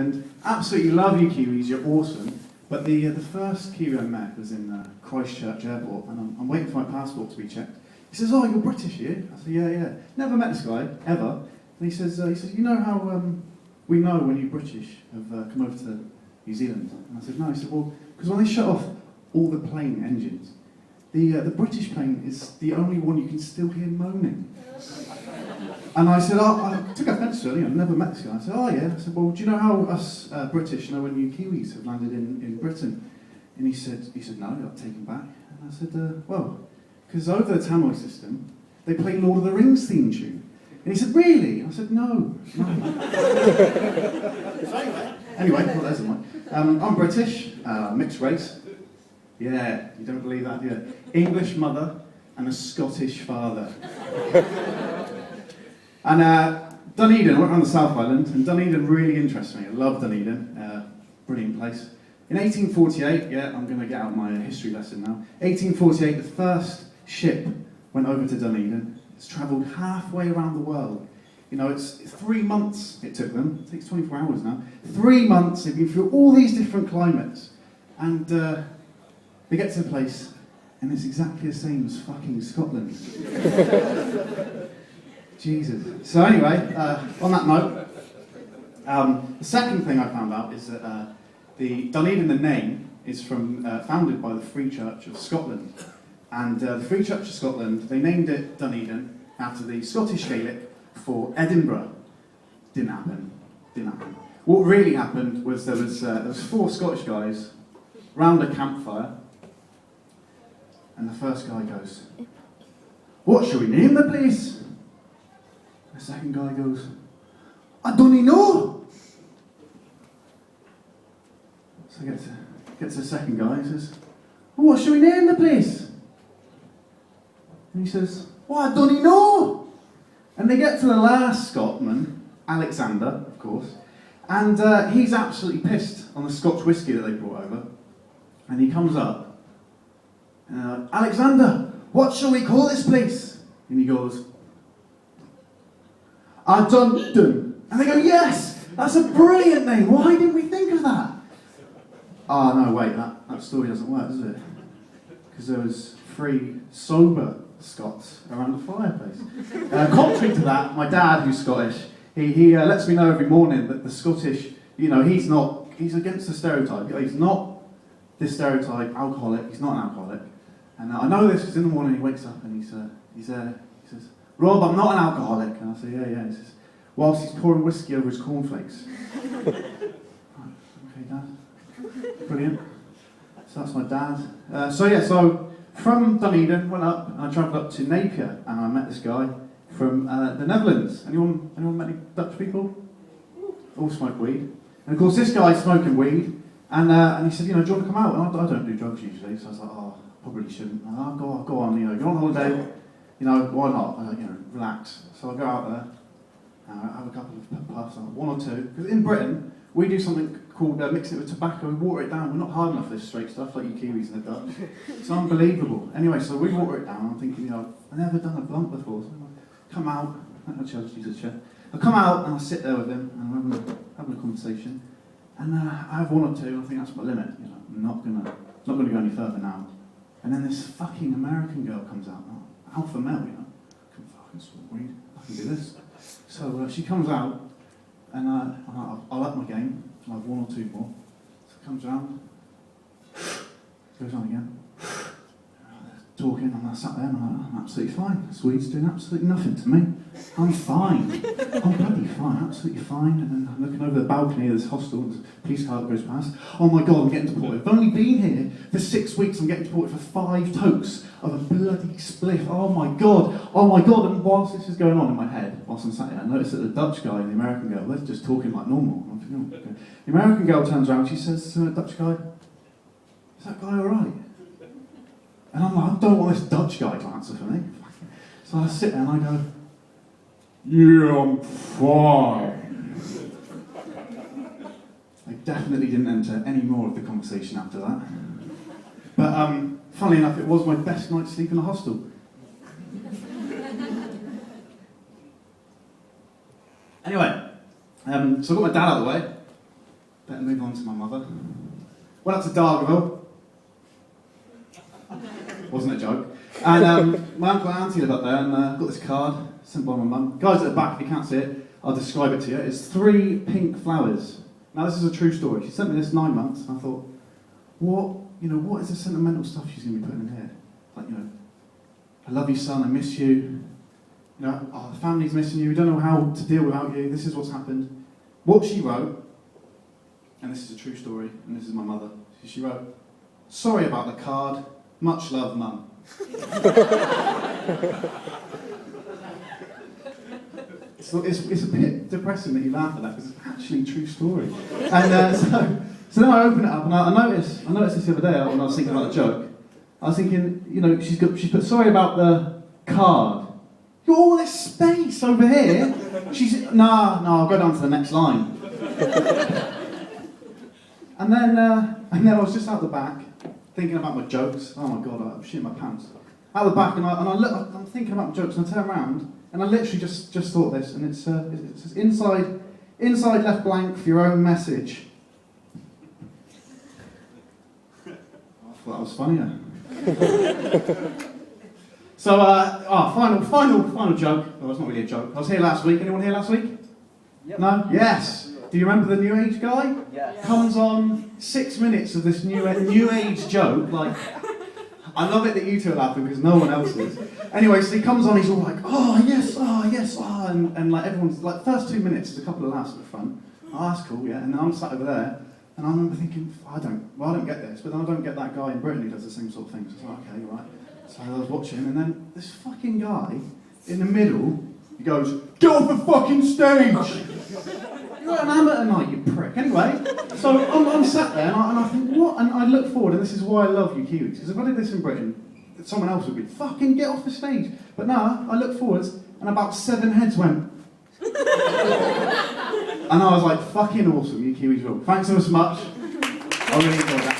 Zealand. Absolutely love you Kiwis, you're awesome. But the first Kiwi I met was in Christchurch Airport, and I'm waiting for my passport to be checked. He says, "Oh, you're British, are you?" I said, "Yeah. Never met this guy, ever." And he says, "You know how we know when you British have come over to New Zealand?" And I said, "No." He said, "Well, because when they shut off all the plane engines, the British plane is the only one you can still hear moaning." And I said, I took offence to it, I've never met this guy. I said, "Oh yeah." I said, "Well, do you know how us British know when you Kiwis have landed in Britain?" And he said, "No, I got taken back." And I said, "Well, because over the Tamil system, they play Lord of the Rings theme tune." And he said, "Really?" And I said, No. Anyway, well, there's one. I'm British, mixed race. Yeah, you don't believe that, do you? English mother and a Scottish father. And Dunedin, I went around the South Island, and Dunedin really interests me. I love Dunedin, brilliant place. In 1848, yeah, I'm going to get out my history lesson now. 1848, the first ship went over to Dunedin. It's travelled halfway around the world. You know, it's 3 months it took them. It takes 24 hours now. 3 months, they've been through all these different climates. And they get to the place, and it's exactly the same as fucking Scotland. Jesus. So anyway, on that note, the second thing I found out is that the Dunedin, the name, is founded by the Free Church of Scotland. And the Free Church of Scotland, they named it Dunedin after the Scottish Gaelic for Edinburgh. Didn't happen. What really happened was there was 4 Scottish guys round a campfire, and the first guy goes, "What shall we name the place?" The second guy goes, "I don't know." So gets the second guy and says, "Well, what shall we name the place?" And he says, "Well, I don't know." And they get to the last Scotsman, Alexander, of course, and he's absolutely pissed on the Scotch whisky that they brought over. And he comes up, "Alexander, what shall we call this place?" And he goes, "Dunedin." And they go, "Yes, that's a brilliant name. Why didn't we think of that?" Oh, no, wait, that story doesn't work, does it? Because there was 3 sober Scots around the fireplace. Contrary to that, my dad, who's Scottish, he lets me know every morning that the Scottish, you know, he's against the stereotype. He's not this stereotype alcoholic, he's not an alcoholic. And I know this because in the morning he wakes up and he says, "Rob, I'm not an alcoholic." And I say, yeah. He says, whilst he's pouring whiskey over his cornflakes. Right, okay, Dad. Brilliant. So that's my dad. So from Dunedin, went up, and I travelled up to Napier, and I met this guy from the Netherlands. Anyone met any Dutch people? All smoke weed. And of course, this guy's smoking weed, and he said, "Do you want to come out?" And I don't do drugs usually, so I was like, "Oh, probably shouldn't." "Oh, go on, you're on holiday, why not? Relax." So I go out there, I have a couple of puffs, 1 or 2, because in Britain, we do something called mixing it with tobacco. We water it down. We're not hard enough for this straight stuff like you Kiwis and the Dutch. It's unbelievable. Anyway, so we water it down. I'm thinking, I've never done a blunt before. So I come out. I come out and I sit there with him and I'm having a conversation. And I have 1 or 2. I think that's my limit. I'm not gonna go any further now. And then this fucking American girl comes out. Alpha male, I can fucking smoke weed. I can do this. So she comes out. And I'll up my game, so I have 1 or 2 more. So it comes round, goes on again, talking, and I sat there and I'm absolutely fine. This weed's doing absolutely nothing to me. I'm fine. I'm bloody fine, absolutely fine. And then I'm looking over the balcony of this hostel, and the police car goes past. Oh my God, I'm getting deported. I've only been here for 6 weeks, I'm getting deported for 5 tokes of a bloody spliff. Oh my God. And whilst this is going on in my head, whilst I'm sat here, I noticed that the Dutch guy and the American girl, they're just talking like normal. I'm thinking, okay. The American girl turns around, she says to the Dutch guy, "Is that guy alright?" And I'm like, I don't want this Dutch guy to answer for me. So I sit there and I go, "Yeah, I'm fine." I definitely didn't enter any more of the conversation after that. But funnily enough, it was my best night's sleep in a hostel. Anyway, so I got my dad out of the way. better move on to my mother. Went up to Dargaville. Wasn't a joke. And my uncle and auntie live up there, and got this card sent by my mum. Guys at the back, if you can't see it, I'll describe it to you. It's 3 pink flowers. Now this is a true story. She sent me this 9 months, and I thought, what is the sentimental stuff she's going to be putting in here? Like, I love you, son. I miss you. The family's missing you. We don't know how to deal without you. This is what's happened. What she wrote, and this is a true story, and this is my mother. She wrote, "Sorry about the card. Much love, Mum." It's a bit depressing that you laugh at that because it's actually a true story. And so then I open it up and I noticed this the other day when I was thinking about the joke. I was thinking, she's put sorry about the card. You've got all this space over here. She's I'll go down to the next line. and then I was just out the back thinking about my jokes. Oh my god, I'm shitting my pants. Out the back and I'm thinking about my jokes and I turn around and I literally just thought this, and it says inside left blank for your own message. I thought that was funnier. So, final joke. Oh, it's not really a joke. I was here last week. Anyone here last week? Yep. No? Yes. Do you remember the New Age guy? Yes. Comes on 6 minutes of this New Age joke. Like, I love it that you two are laughing because no one else is. Anyway, so he comes on. He's all like, "Oh yes, and like everyone's like, first 2 minutes, there's a couple of laughs at the front. Oh, that's cool, yeah. And then I'm sat over there. And I remember thinking, I don't get this, but then I don't get that guy in Britain who does the same sort of thing. So I was like, okay, right. So I was watching, and then this fucking guy, in the middle, he goes, "Get off the fucking stage! You're at an amateur night, you prick." Anyway, so I'm sat there, and I think, what? And I look forward, and this is why I love you Kiwis, because if I did this in Britain, someone else would be, "Fucking get off the stage." But no, I looked forwards, and about 7 heads went. And I was like, fucking awesome, you Kiwis rule. Thanks so much. I really enjoyed that.